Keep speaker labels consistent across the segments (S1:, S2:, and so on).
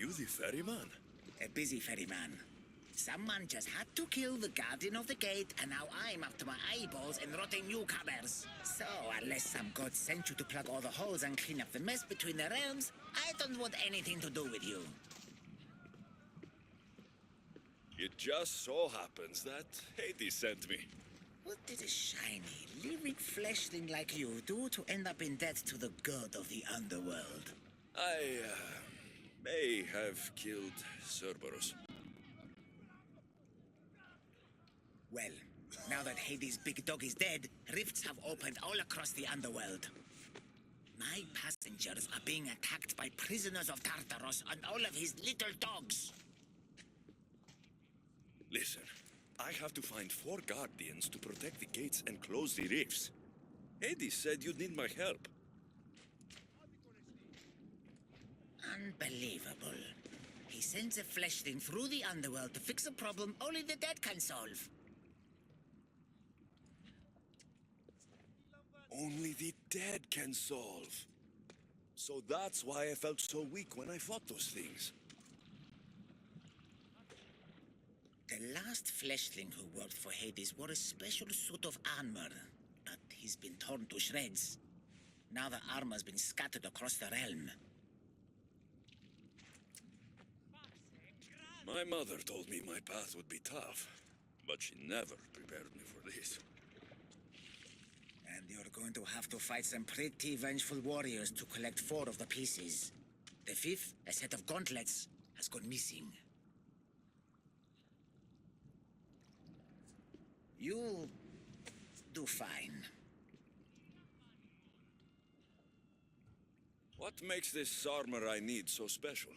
S1: you the ferryman?
S2: A busy ferryman. Someone just had to kill the guardian of the gate, and now I'm up to my eyeballs in rotting newcomers. So, unless some god sent you to plug all the holes and clean up the mess between the realms, I don't want anything to do with you.
S1: It just so happens that Hades sent me.
S2: What did a shiny, living fleshling like you do to end up in debt to the god of the underworld?
S1: I may have killed Cerberus.
S2: Well, now that Hades' big dog is dead, rifts have opened all across the underworld. My passengers are being attacked by prisoners of Tartarus and all of his little dogs.
S1: Listen, I have to find 4 guardians to protect the gates and close the rifts. Hades said you'd need my help.
S2: Unbelievable. He sends a fleshling through the underworld to fix a problem only the dead can solve.
S1: Only the dead can solve. So that's why I felt so weak when I fought those things.
S2: The last fleshling who worked for Hades wore a special suit of armor, but he's been torn to shreds. Now the armor's been scattered across the realm.
S1: My mother told me my path would be tough, but she never prepared me for this.
S2: And you're going to have to fight some pretty vengeful warriors to collect 4 of the pieces. The 5th, a set of gauntlets, has gone missing. You'll do fine.
S1: What makes this armor I need so special?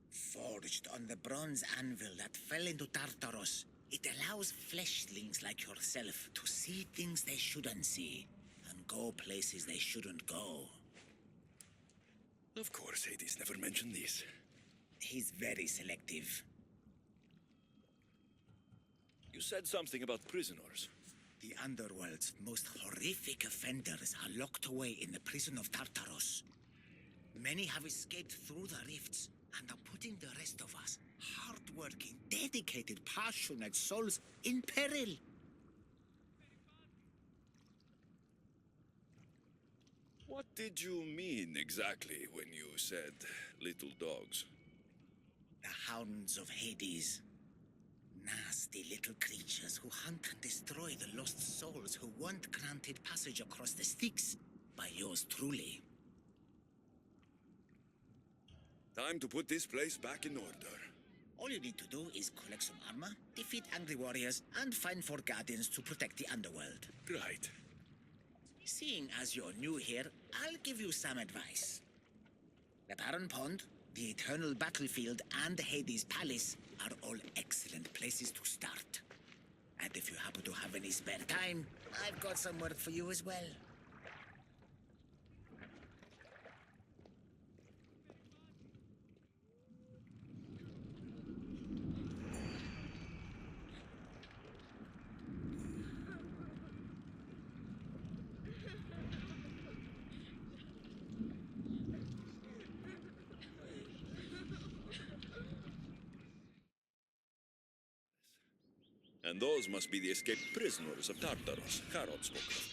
S2: Forged on the bronze anvil that fell into Tartarus, it allows fleshlings like yourself to see things they shouldn't see, and go places they shouldn't go.
S1: Of course, Hades never mentioned this.
S2: He's very selective.
S1: You said something about prisoners.
S2: The underworld's most horrific offenders are locked away in the prison of Tartarus. Many have escaped through the rifts and are putting the rest of us, hard-working, dedicated, passionate souls, in peril.
S1: What did you mean exactly when you said little dogs?
S2: The hounds of Hades. Nasty little creatures who hunt and destroy the lost souls who weren't granted passage across the Styx by yours truly.
S1: Time to put this place back in order.
S2: All you need to do is collect some armor, defeat angry warriors, and find 4 guardians to protect the underworld.
S1: Right.
S2: Seeing as you're new here, I'll give you some advice. The Barren Pond, the Eternal Battlefield, and the Hades Palace are all excellent places to start. And if you happen to have any spare time, I've got some work for you as well.
S1: And those must be the escaped prisoners of Tartarus, Harold spoke of.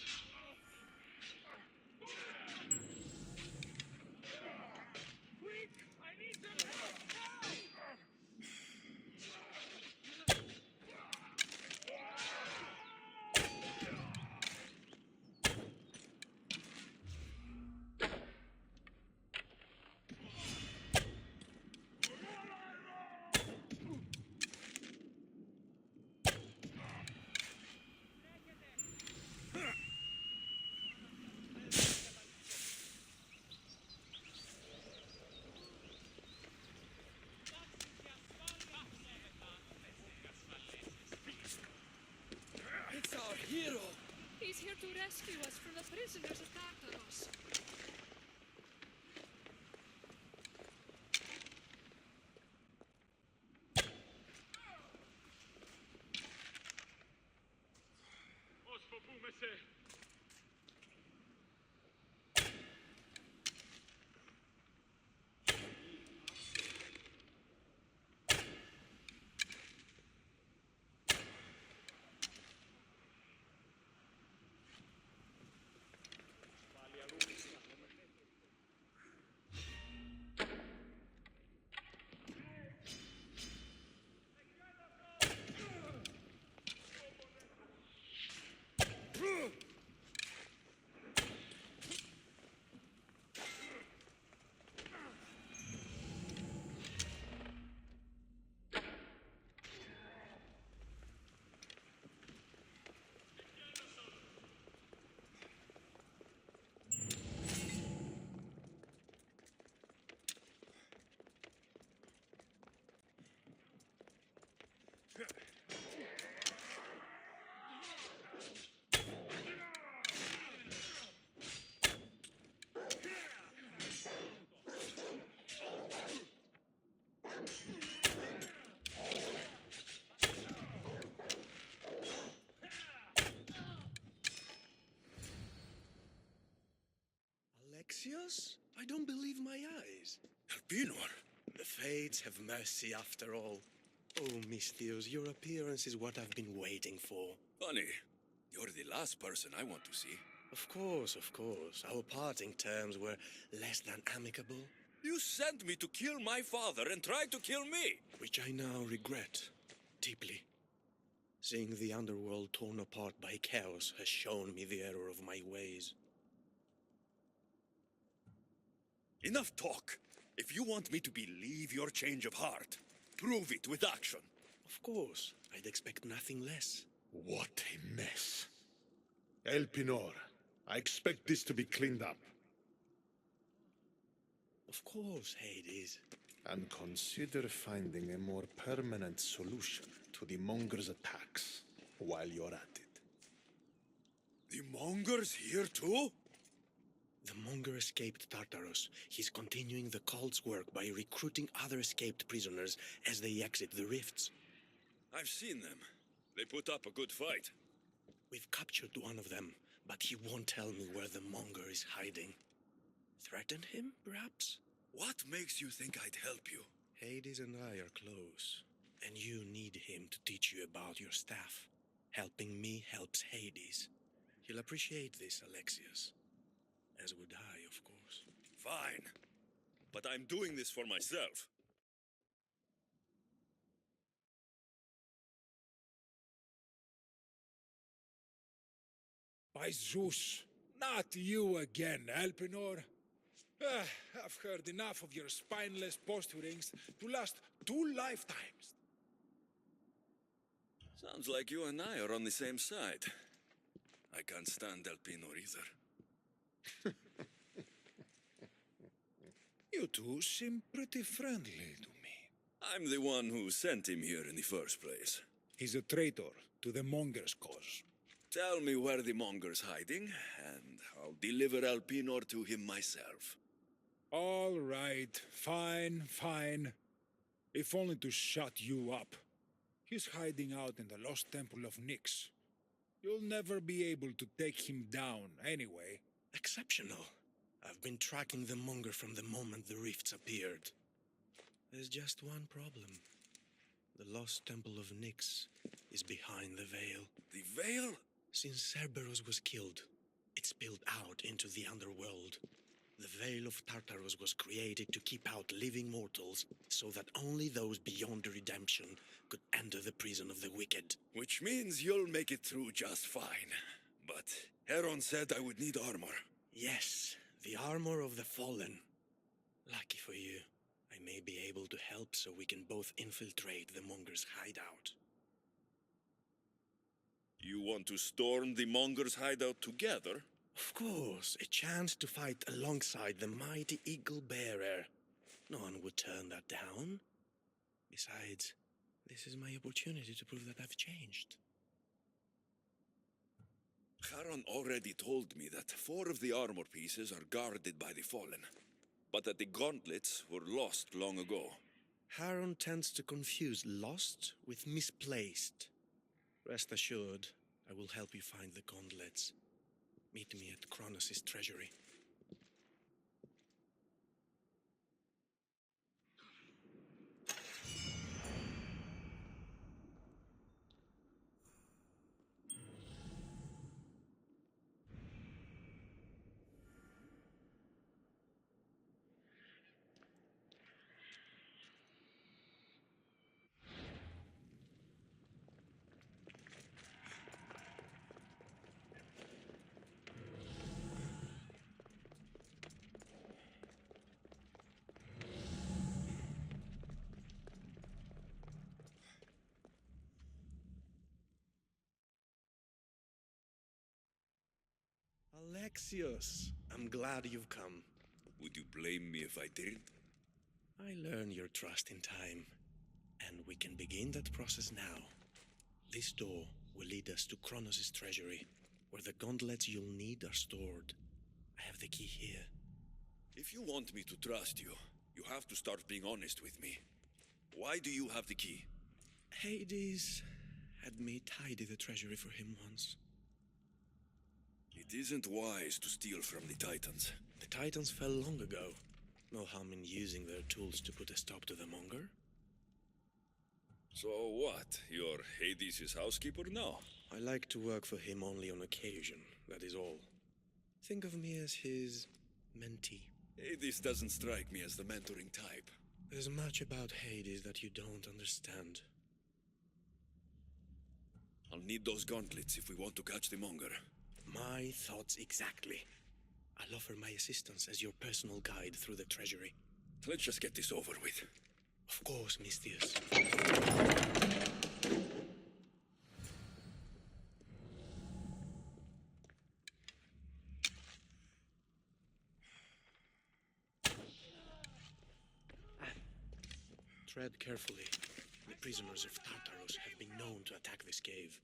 S1: It's our hero!
S3: He's here to rescue us from the prisoners of Tartarus.
S4: Alexios? I don't believe my eyes.
S1: Elpinor!
S4: The fates have mercy after all. Oh, Misthios, your appearance is what I've been waiting for.
S1: Funny, you're the last person I want to see.
S4: Of course, of course. Our parting terms were less than amicable,
S1: You sent me to kill my father and tried to kill me!
S4: which I now regret deeply. Seeing the underworld torn apart by chaos has shown me the error of my ways.
S1: Enough talk! If you want me to believe your change of heart, prove it with action.
S4: Of course, I'd expect nothing less.
S5: What a mess. Elpinor, I expect this to be cleaned up.
S4: Of course, Hades.
S5: And consider finding a more permanent solution to the Monger's attacks while you're at it.
S1: The Monger's here too?
S4: The Monger escaped Tartarus. He's continuing the cult's work by recruiting other escaped prisoners as they exit the rifts.
S1: I've seen them. They put up a good fight.
S4: We've captured one of them, but he won't tell me where the Monger is hiding. Threaten him, perhaps?
S1: What makes you think I'd help you?
S4: Hades and I are close, and you need him to teach you about your staff. Helping me helps Hades. He'll appreciate this, Alexios. As would I, of course.
S1: Fine. But I'm doing this for myself.
S6: By Zeus, not you again, Elpinor. I've heard enough of your spineless posturings to last 2 lifetimes.
S1: Sounds like you and I are on the same side. I can't stand Elpinor either.
S6: You two seem pretty friendly to me.
S1: I'm the one who sent him here in the first place.
S6: He's a traitor to the Monger's cause.
S1: Tell me where the Monger's hiding, and I'll deliver Elpinor to him myself.
S6: All right, fine, fine. If only to shut you up. He's hiding out in the lost temple of Nyx. You'll never be able to take him down anyway.
S4: Exceptional. I've been tracking the Monger from the moment the rifts appeared. There's just one problem. The lost temple of Nyx is behind the veil.
S1: The veil?
S4: Since Cerberus was killed, it spilled out into the underworld. The Veil of Tartarus was created to keep out living mortals, so that only those beyond redemption could enter the prison of the wicked.
S1: Which means you'll make it through just fine. But Heron said I would need armor.
S4: Yes, the armor of the fallen. Lucky for you, I may be able to help so we can both infiltrate the Monger's hideout.
S1: You want to storm the Monger's hideout together?
S4: Of course, a chance to fight alongside the mighty Eagle Bearer. No one would turn that down. Besides, this is my opportunity to prove that I've changed.
S1: Charon already told me that 4 of the armor pieces are guarded by the Fallen, but that the gauntlets were lost long ago.
S4: Charon tends to confuse lost with misplaced. Rest assured, I will help you find the gauntlets. Meet me at Kronos' treasury. Alexios, I'm glad you've come.
S1: Would you blame me if I didn't?
S4: I learned your trust in time, and we can begin that process now. This door will lead us to Kronos' treasury, where the gauntlets you'll need are stored. I have the key here.
S1: If you want me to trust you, you have to start being honest with me. Why do you have the key?
S4: Hades had me tidy the treasury for him once.
S1: It isn't wise to steal from the Titans.
S4: The Titans fell long ago. No harm in using their tools to put a stop to the Monger.
S1: So what? You're Hades' housekeeper now?
S4: I like to work for him only on occasion, that is all. Think of me as his mentee.
S1: Hades doesn't strike me as the mentoring type.
S4: There's much about Hades that you don't understand.
S1: I'll need those gauntlets if we want to catch the Monger.
S4: My thoughts exactly. I'll offer my assistance as your personal guide through the treasury.
S1: Let's just get this over with.
S4: Of course, Misthios. Tread carefully. The prisoners of Tartaros have been known to attack this cave.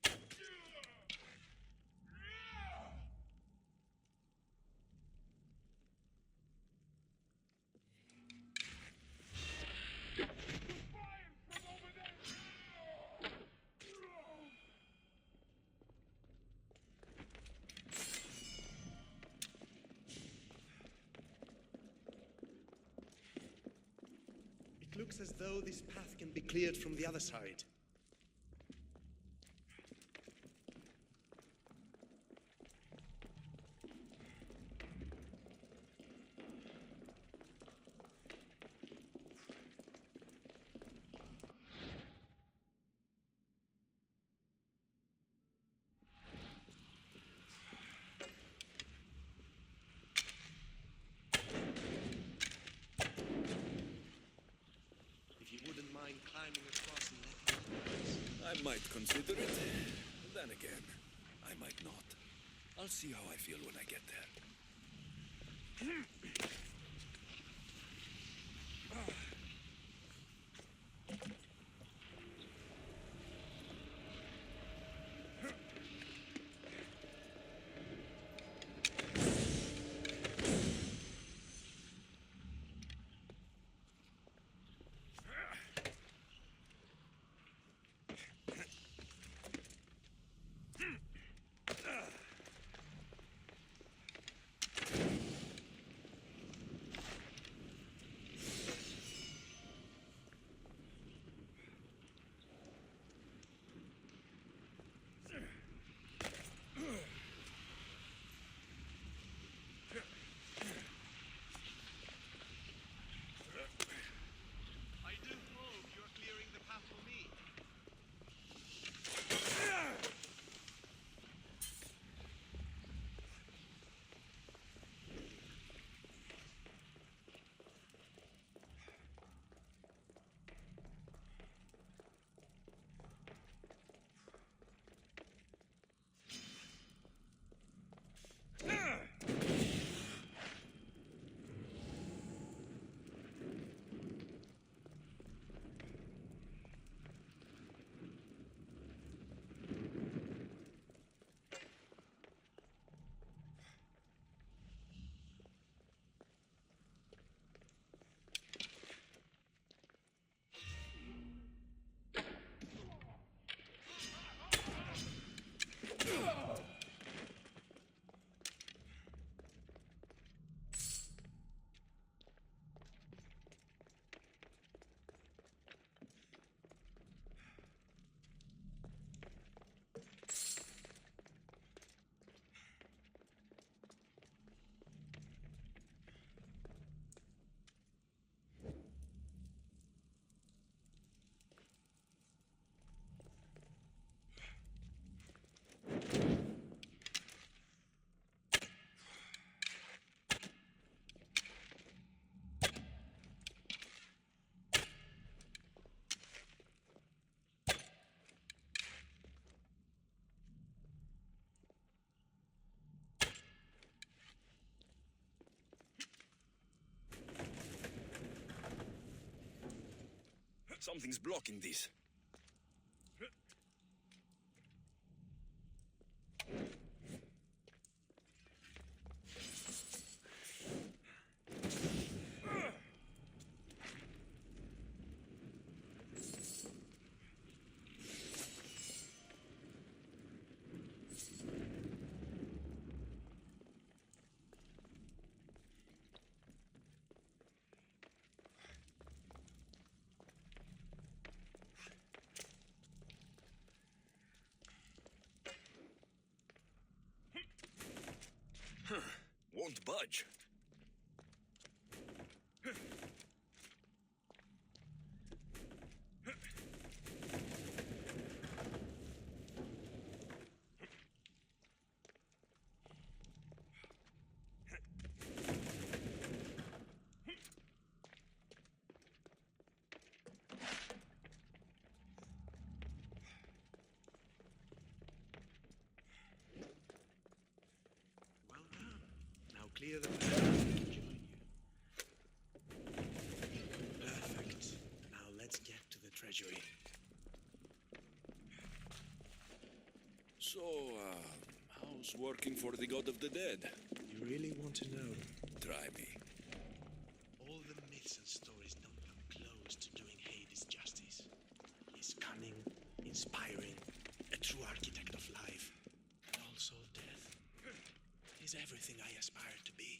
S4: It looks as though this path can be cleared from the other side. If you wouldn't mind climbing across and letting me pass.
S1: I might consider it. Then again, I might not. I'll see how I feel when I get there.
S4: I do hope you're clearing the path for me.
S1: Something's blocking this. Won't budge.
S4: Well done. Now clear the path so we can join you. Perfect. Now let's get to the treasury.
S1: So, how's working for the God of the Dead?
S4: You really want to know?
S1: Try me.
S4: All the myths and stories don't come close to doing Hades justice. He's cunning, inspiring, a true architect of life, and also of death. He's everything I aspire to be.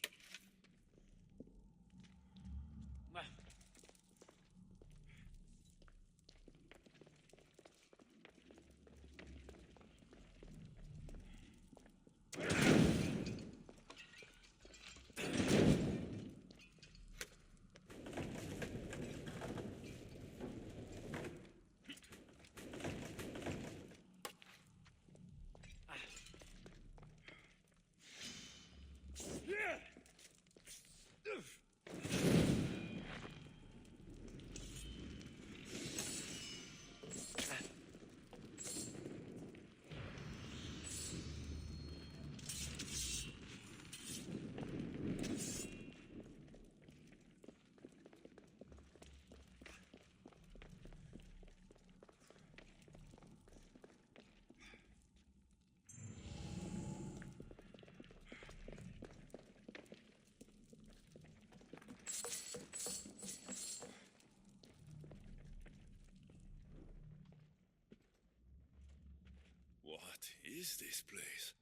S1: What is this place?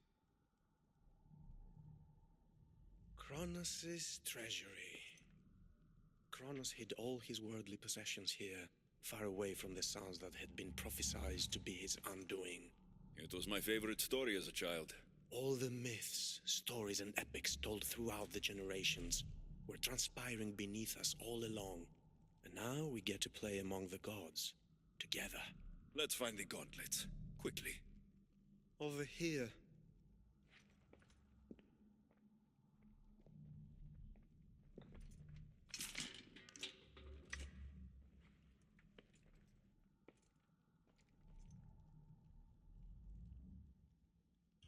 S4: Kronos' treasury. Kronos hid all his worldly possessions here, far away from the sons that had been prophesied to be his undoing.
S1: It was my favorite story as a child.
S4: All the myths, stories, and epics told throughout the generations were transpiring beneath us all along. And now we get to play among the gods, together.
S1: Let's find the gauntlets, quickly.
S4: Over here.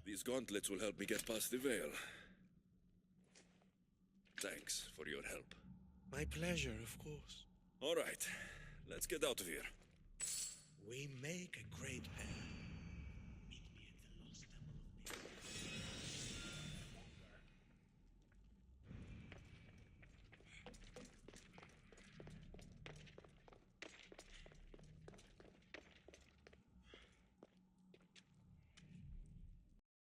S1: These gauntlets will help me get past the veil. Thanks for your help.
S4: My pleasure, of course.
S1: All right, let's get out of here.
S4: We make a great pair.